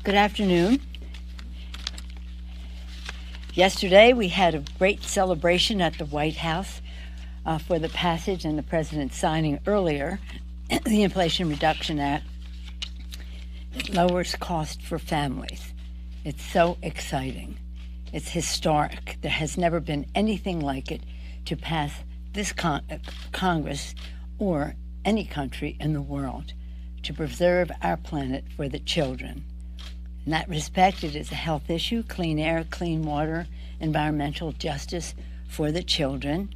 Good afternoon. Yesterday we had a great celebration at the White House for the passage and the president signing earlier the Inflation Reduction Act. It lowers cost for families. It's so exciting. It's historic. There has never been anything like it to pass this Congress or any country in the world to preserve our planet for the children. In that respect, it is a health issue, clean air, clean water, environmental justice for the children.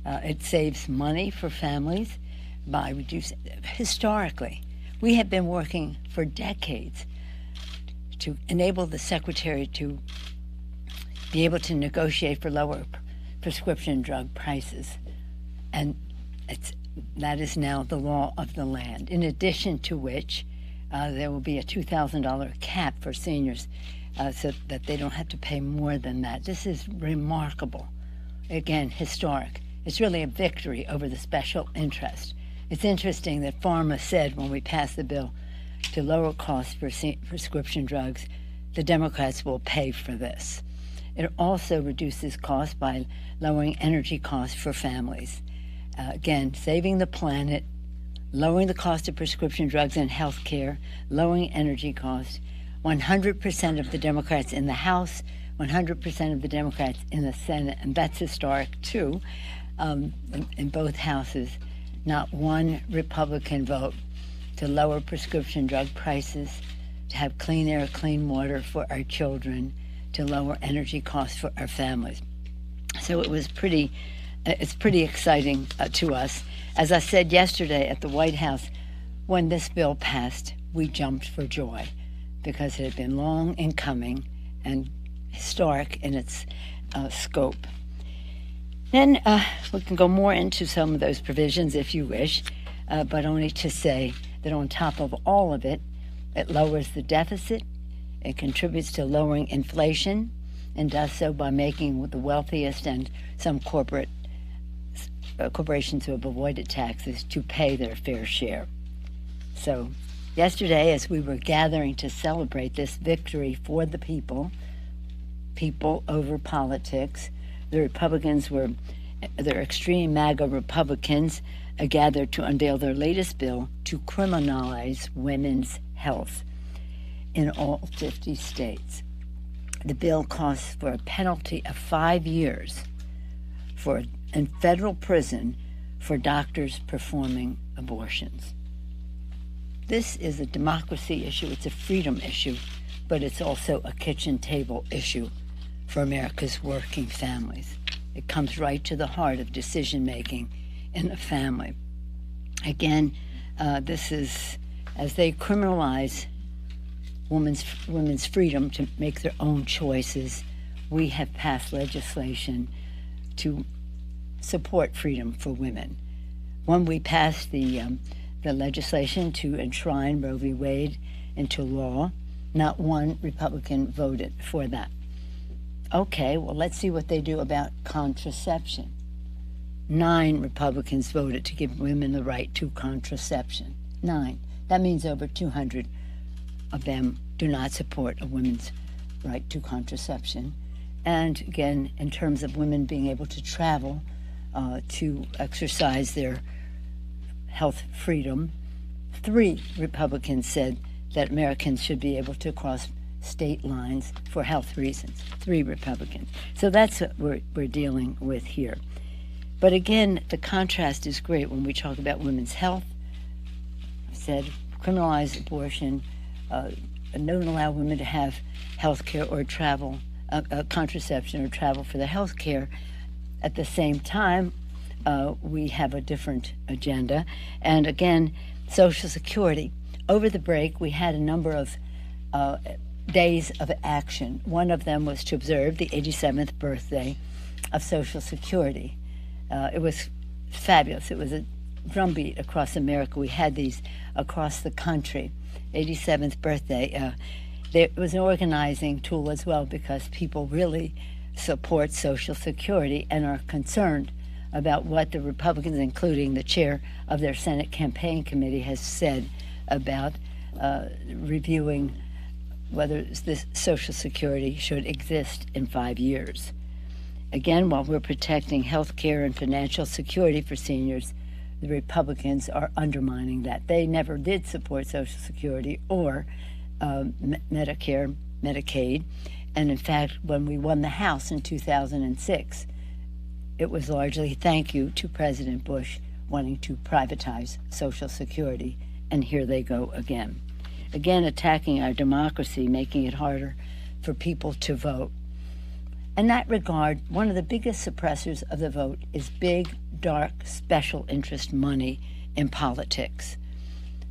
It saves money for families by reducing. Historically, we have been working for decades to enable the Secretary to be able to negotiate for lower prescription drug prices. And that is now the law of the land. In addition to which, there will be a $2,000 cap for seniors so that they don't have to pay more than that. This is remarkable. Again, historic. It's really a victory over the special interest. It's interesting that Pharma said when we passed the bill to lower costs for prescription drugs, the Democrats will pay for this. It also reduces costs by lowering energy costs for families. Again, saving the planet, lowering the cost of prescription drugs and health care, lowering energy costs. 100% of the Democrats in the House, 100% of the Democrats in the Senate, and that's historic too, in both houses. Not one Republican vote to lower prescription drug prices, to have clean air, clean water for our children, to lower energy costs for our families. So it's pretty exciting to us. As I said yesterday at the White House, when this bill passed, we jumped for joy because it had been long in coming and historic in its scope. Then we can go more into some of those provisions if you wish, but only to say that on top of all of it, it lowers the deficit, it contributes to lowering inflation, and does so by making the wealthiest and some corporations who have avoided taxes to pay their fair share. So yesterday, as we were gathering to celebrate this victory for the people over politics, the Republicans their extreme MAGA Republicans gathered to unveil their latest bill to criminalize women's health in all 50 states. The bill calls for a penalty of 5 years in federal prison for doctors performing abortions. This is a democracy issue, it's a freedom issue, but it's also a kitchen table issue for America's working families. It comes right to the heart of decision-making in a family. Again, this is, as they criminalize women's freedom to make their own choices, we have passed legislation to support freedom for women. When we passed the legislation to enshrine Roe v. Wade into law, not one Republican voted for that. Okay, well, let's see what they do about contraception. 9 Republicans voted to give women the right to contraception. 9. That means over 200 of them do not support a woman's right to contraception. And again, in terms of women being able to travel to exercise their health freedom, 3 Republicans said that Americans should be able to cross state lines for health reasons. 3 Republicans. So that's what we're dealing with here. But again, the contrast is great when we talk about women's health. I said criminalize abortion, don't allow women to have health care or travel, contraception or travel for the health care. At the same time, we have a different agenda. And again, Social Security. Over the break, we had a number of days of action. One of them was to observe the 87th birthday of Social Security. It was fabulous. It was a drumbeat across America. We had these across the country. 87th birthday. It was an organizing tool as well because people really support Social Security and are concerned about what the Republicans, including the chair of their Senate campaign committee, has said about reviewing whether this Social Security should exist in 5 years. Again, while we're protecting health care and financial security for seniors, the Republicans are undermining that. They never did support Social Security or Medicare, Medicaid. And in fact, when we won the House in 2006, it was largely thank you to President Bush wanting to privatize Social Security. And here they go again. Again, attacking our democracy, making it harder for people to vote. In that regard, one of the biggest suppressors of the vote is big, dark, special interest money in politics.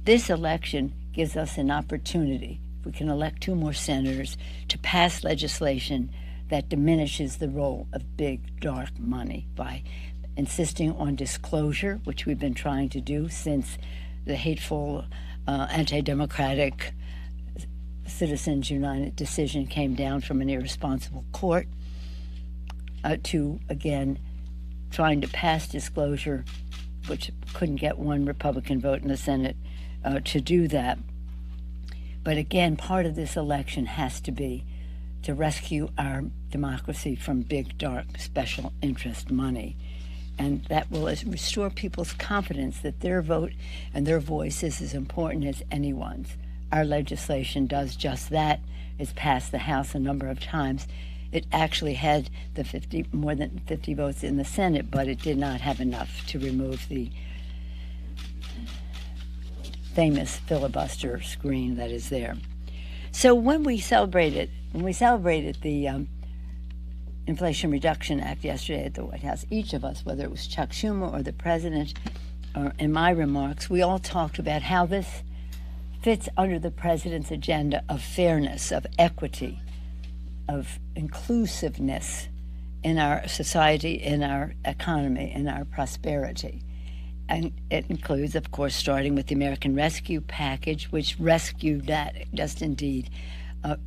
This election gives us an opportunity, if we can elect 2 more senators, to pass legislation that diminishes the role of big, dark money by insisting on disclosure, which we've been trying to do since the hateful, anti-democratic Citizens United decision came down from an irresponsible court, to, again, trying to pass disclosure, which couldn't get 1 Republican vote in the Senate to do that. But again, part of this election has to be to rescue our democracy from big, dark, special interest money. And that will restore people's confidence that their vote and their voice is as important as anyone's. Our legislation does just that. It's passed the House a number of times. It actually had the more than 50 votes in the Senate, but it did not have enough to remove the famous filibuster screen that is there. So when we celebrated the Inflation Reduction Act yesterday at the White House, each of us, whether it was Chuck Schumer or the president, or in my remarks, we all talked about how this fits under the president's agenda of fairness, of equity, of inclusiveness in our society, in our economy, in our prosperity. And it includes, of course, starting with the American Rescue Package, which rescued that, just indeed,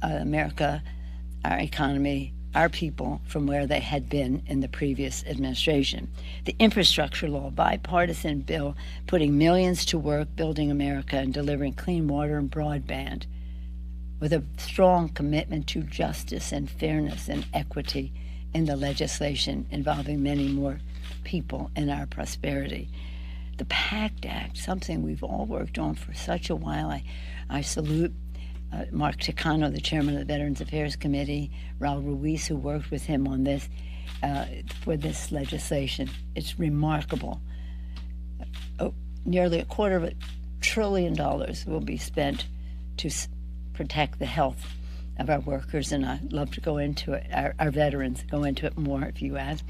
America, our economy, our people from where they had been in the previous administration. The infrastructure law, bipartisan bill, putting millions to work building America and delivering clean water and broadband, with a strong commitment to justice and fairness and equity in the legislation involving many more people in our prosperity. The PACT Act, something we've all worked on for such a while. I salute Mark Takano, the chairman of the Veterans Affairs Committee, Raul Ruiz, who worked with him on this, for this legislation. It's remarkable. Nearly $250 billion will be spent to protect the health of our workers, and I'd love to go into it, our veterans, go into it more if you ask.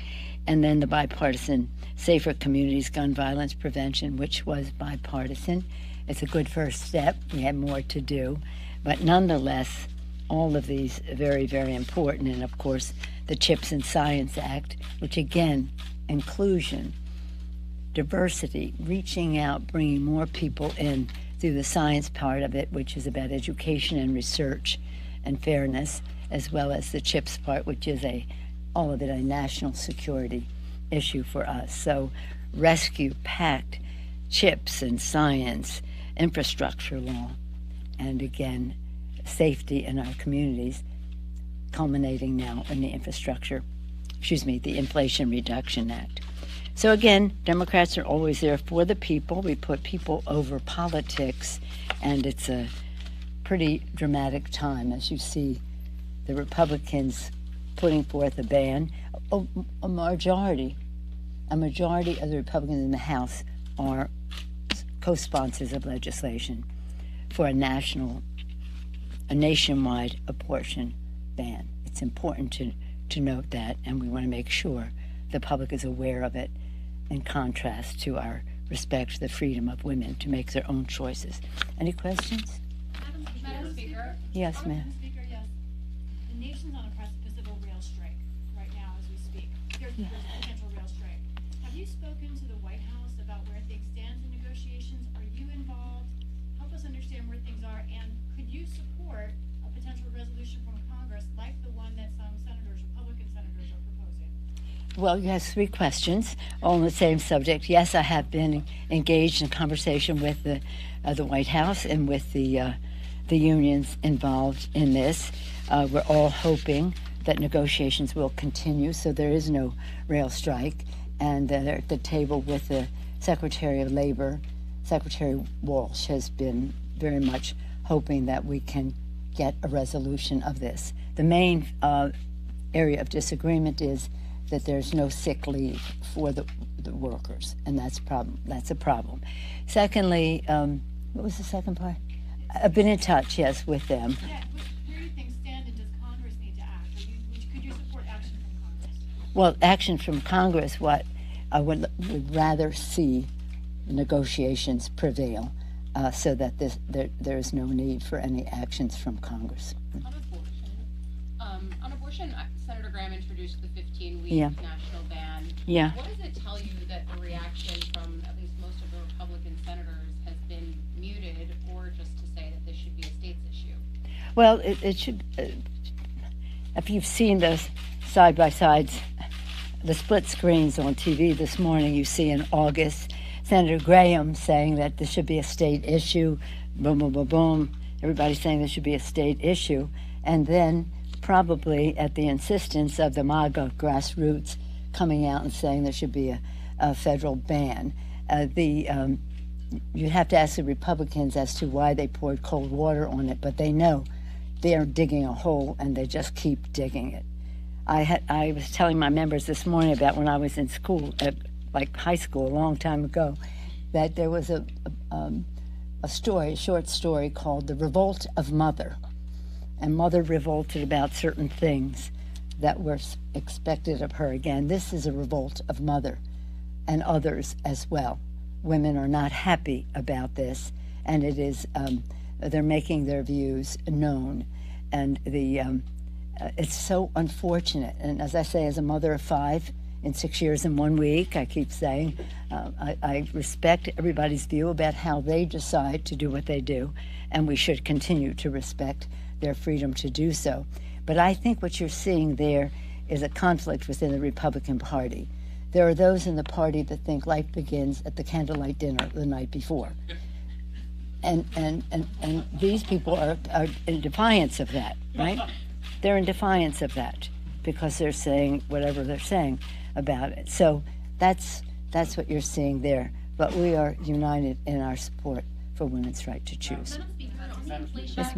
And then the bipartisan Safer Communities Gun Violence Prevention, which was bipartisan. It's a good first step. We have more to do. But nonetheless, all of these are very, very important. And of course, the CHIPS and Science Act, which again, inclusion, diversity, reaching out, bringing more people in through the science part of it, which is about education and research and fairness, as well as the CHIPS part, which is all of it a national security issue for us. So rescue, PACT, CHIPS and science, infrastructure law, and again, safety in our communities, culminating now in the the Inflation Reduction Act. So again, Democrats are always there for the people. We put people over politics, and it's a pretty dramatic time as you see the Republicans putting forth a ban. A majority of the Republicans in the House are co-sponsors of legislation for a nationwide abortion ban. It's important to note that, and we want to make sure the public is aware of it, in contrast to our respect for the freedom of women to make their own choices. Any questions? Madam Speaker. Yes, ma'am. Madam Speaker, yes. The nation's on a precipice of a rail strike right now as we speak. There's a potential rail strike. Have you spoken to the White House about where things stand in negotiations? Are you involved? Help us understand where things are, and could you support a potential resolution from Congress like the one that some senators, Republican senators, are proposing? Well, you have 3 questions, all on the same subject. Yes, I have been engaged in conversation with the White House and with the the unions involved in this. We're all hoping that negotiations will continue so there is no rail strike, and they're at the table with the Secretary of Labor. Secretary Walsh has been very much hoping that we can get a resolution of this. The main area of disagreement is that there's no sick leave for the workers, and that's a problem. Secondly, what was the second part? I've been in touch, yes, with them. Yeah, where do you think stand, and does Congress need to act? Could you support action from Congress? Well, action from Congress, what I would rather see negotiations prevail, so that there is no need for any actions from Congress. On abortion, Senator Graham introduced the 15-week Yeah. national ban. Yeah. What does it tell you that the reaction from at least most of the Republican senators has been muted, or just to say that this should be a states issue? Well, it should. If you've seen those side-by-sides, the split screens on TV this morning, you see in August Senator Graham saying that this should be a state issue. Boom, boom, boom, boom. Everybody's saying this should be a state issue. And then, probably at the insistence of the MAGA grassroots, coming out and saying there should be a federal ban. You have to ask the Republicans as to why they poured cold water on it, but they know they are digging a hole, and they just keep digging it. I was telling my members this morning about when I was in school, like high school, a long time ago, that there was a short story called "The Revolt of Mother," and Mother revolted about certain things that were expected of her. Again, this is a revolt of Mother, and others as well. Women are not happy about this, and it is they're making their views known, and it's so unfortunate. And as I say, as a mother of 5 in 6 years and 1 week, I keep saying I respect everybody's view about how they decide to do what they do, and we should continue to respect their freedom to do so. But I think what you're seeing there is a conflict within the Republican Party. There are those in the party that think life begins at the candlelight dinner the night before. And these people are in defiance of that, right? They're in defiance of that because they're saying whatever they're saying about it. So that's what you're seeing there. But we are united in our support for women's right to choose. Madam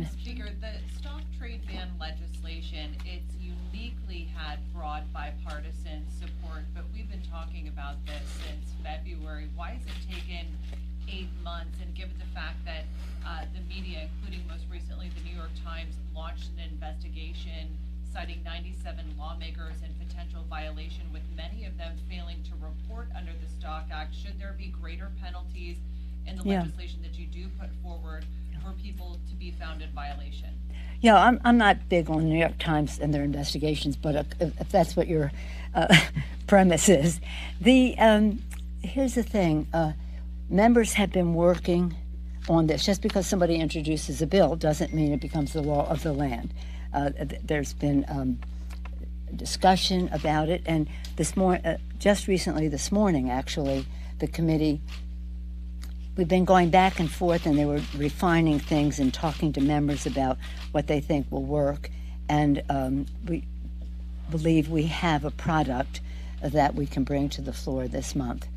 Speaker, the stop trade ban legislation, it's uniquely had broad bipartisan support, but we've been talking about this since February. Why has it taken 8 months? And given the fact that the media, including most recently the New York Times, launched an investigation citing 97 lawmakers in potential violation, with many of them failing to report under the Stock Act, should there be greater penalties in the legislation that you do put forward for people to be found in violation? Yeah, I'm not big on New York Times and their investigations, but if that's what your premise is. Here's the thing. Members have been working on this. Just because somebody introduces a bill doesn't mean it becomes the law of the land. There's been discussion about it, and just recently this morning, actually, the committee, we've been going back and forth, and they were refining things and talking to members about what they think will work, and we believe we have a product that we can bring to the floor this month.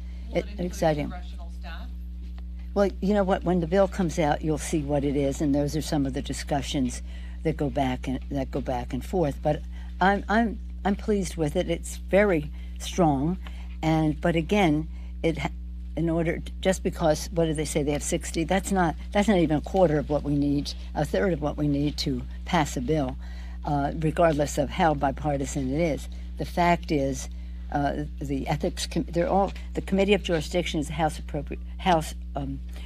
Exciting. Congressional staff? Well, you know what? When the bill comes out, you'll see what it is, and those are some of the discussions that go back and forth. But I'm pleased with it. It's very strong, but again, just because, what do they say, they have 60? That's not even a quarter of what we need, a third of what we need to pass a bill, regardless of how bipartisan it is. The fact is, the ethics, the Committee of Jurisdiction is the House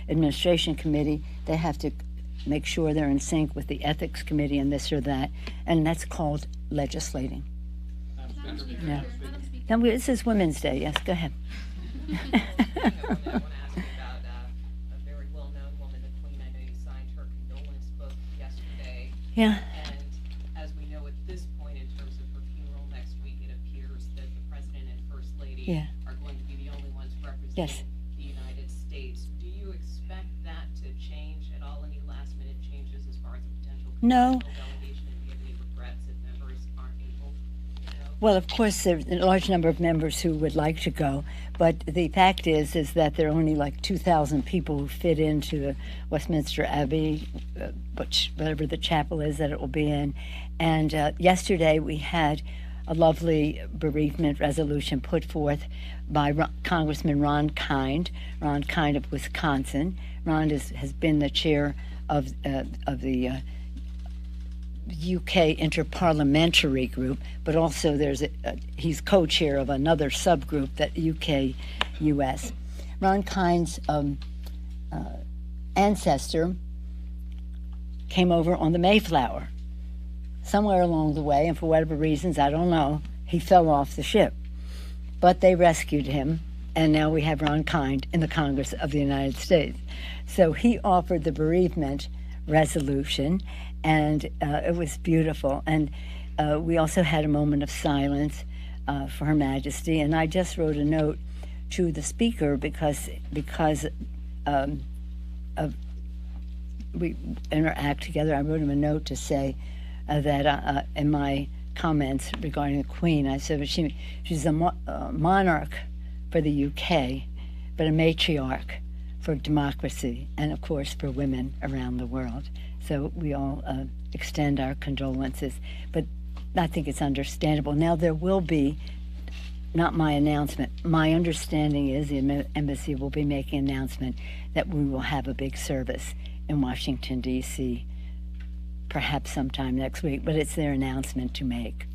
Administration Committee. They have to make sure they're in sync with the Ethics Committee and this or that, and that's called legislating. Yeah. Now, this is Women's Day. Yes, go ahead. I want to ask you about a very well-known woman, the Queen. I know you signed her condolence book yesterday. Yeah. And as we know at this point, in terms of her funeral next week, it appears that the President and First Lady are going to be the only ones representing the United States. Do you expect that to change at all? Any last-minute changes as far as No. Delegation, and do you have any regrets if members aren't able to go? Well, of course, there's a large number of members who would like to go, but the fact is that there are only like 2,000 people who fit into the Westminster Abbey, whatever the chapel is that it will be in. And yesterday we had a lovely bereavement resolution put forth by Congressman Ron Kind of Wisconsin. Ron has been the chair of the UK Interparliamentary Group, but also he's co-chair of another subgroup, that UK-US. Ron Kind's ancestor came over on the Mayflower. Somewhere along the way, and for whatever reasons, I don't know, he fell off the ship. But they rescued him, and now we have Ron Kind in the Congress of the United States. So he offered the bereavement resolution, and it was beautiful. And we also had a moment of silence for Her Majesty, and I just wrote a note to the Speaker because we interact together. I wrote him a note to say that in my comments regarding the Queen, I said she's a monarch for the UK, but a matriarch for democracy and, of course, for women around the world. So we all extend our condolences, but I think it's understandable. Now, there will be, not my announcement, my understanding is the embassy will be making an announcement that we will have a big service in Washington, D.C., perhaps sometime next week, but it's their announcement to make.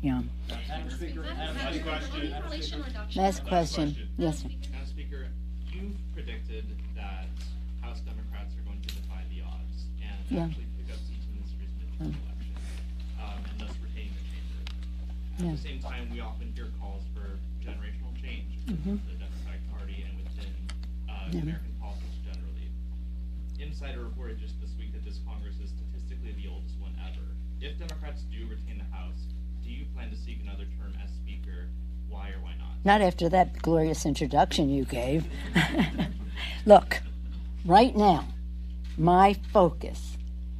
Last question. Yes, sir. Madam Speaker, you've predicted that House Democrats are going to defy the odds and actually pick up seats in this year's midterm election, and thus retaining the chamber. At the same time, we often hear calls for generational change within the Democratic Party and within American politics generally. Insider reported just this week that this Congress is statistically the oldest one ever. If Democrats do retain the House, do you plan to seek another term as Speaker? Why or why not? Not after that glorious introduction you gave. Look, right now, my focus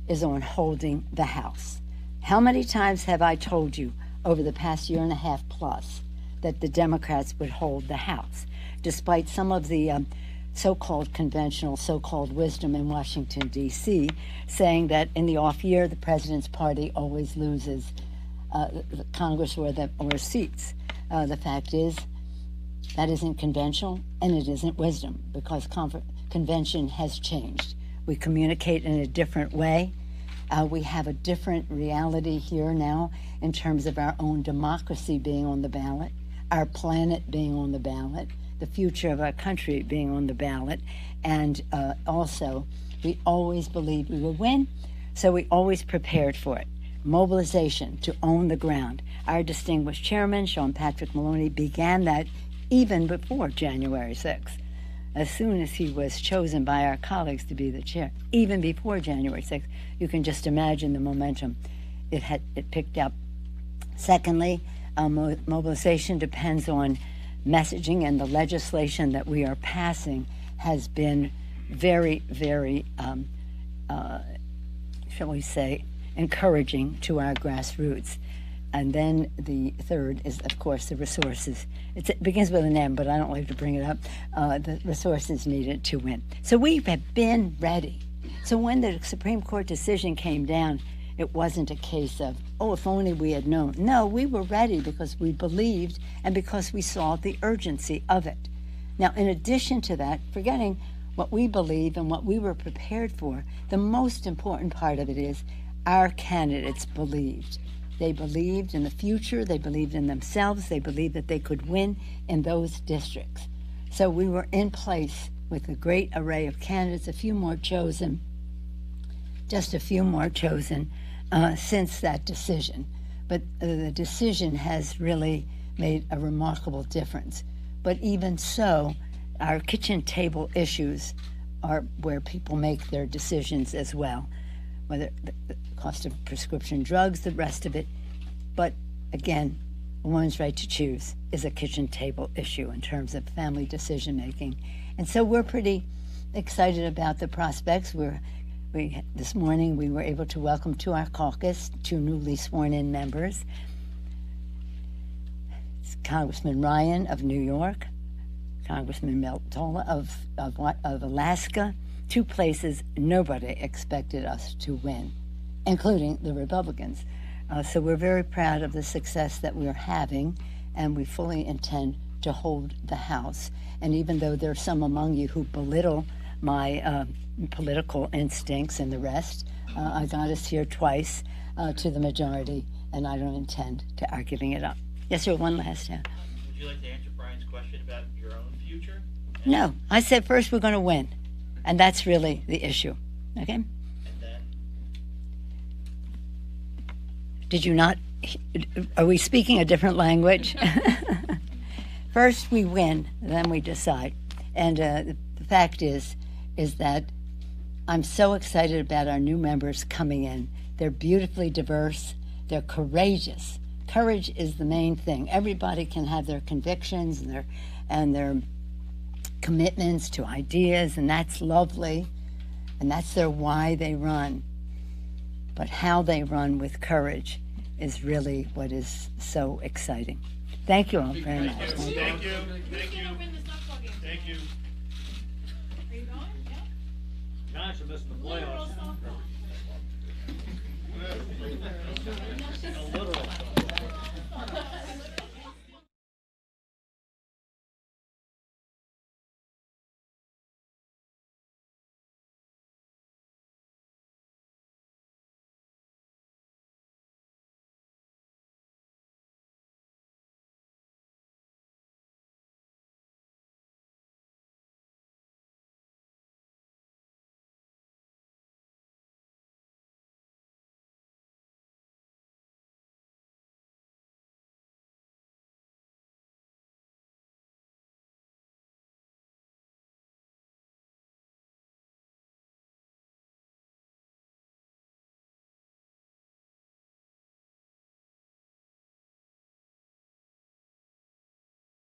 is on holding the House. How many times have I told you over the past year and a half plus that the Democrats would hold the House, despite some of the so-called conventional, so-called wisdom in Washington, D.C., saying that in the off year, the president's party always loses the Congress or seats. The fact is, that isn't conventional, and it isn't wisdom, because convention has changed. We communicate in a different way. We have a different reality here now in terms of our own democracy being on the ballot, our planet being on the ballot, the future of our country being on the ballot, and also we always believed we would win, so we always prepared for it. Mobilization to own the ground. Our distinguished chairman, Sean Patrick Maloney, began that even before January 6th. As soon as he was chosen by our colleagues to be the chair, even before January 6th, you can just imagine the momentum it picked up. Secondly, mobilization depends on messaging, and the legislation that we are passing has been very, very, shall we say, encouraging to our grassroots. And then the third is, of course, the resources. It begins with an M, but I don't like to bring it up. The resources needed to win. So we have been ready. So when the Supreme Court decision came down, it wasn't a case of, oh, if only we had known. No, we were ready because we believed and because we saw the urgency of it. Now, in addition to that, forgetting what we believe and what we were prepared for, the most important part of it is our candidates believed. They believed in the future, they believed in themselves, they believed that they could win in those districts. So we were in place with a great array of candidates, just a few more chosen since that decision. But the decision has really made a remarkable difference. But even so, our kitchen table issues are where people make their decisions as well, whether the cost of prescription drugs, the rest of it. But again, a woman's right to choose is a kitchen table issue in terms of family decision making. And so we're pretty excited about the prospects. We're This morning we were able to welcome to our caucus 2 newly sworn-in members. It's Congressman Ryan of New York, Congressman Meltola of Alaska, 2 places nobody expected us to win, including the Republicans. So we're very proud of the success that we're having, and we fully intend to hold the House. And even though there are some among you who belittle my political instincts and the rest, I got us here twice to the majority, and I don't intend to giving it up. Yes, sir, one last time. Would you like to answer Brian's question about your own future? No, I said first we're going to win, and that's really the issue, okay? And then? Did you not, are we speaking a different language? First we win, then we decide. And the fact is that I'm so excited about our new members coming in. They're beautifully diverse. They're courageous. Courage is the main thing. Everybody can have their convictions and their commitments to ideas, and that's lovely. And that's their why they run. But how they run with courage is really what is so exciting. Thank you all very much. Thank you. Thank you. Who's gonna win the softball game? Thank you. Are you going? Yeah. Giants are missing the Literal playoffs. softball. A literal.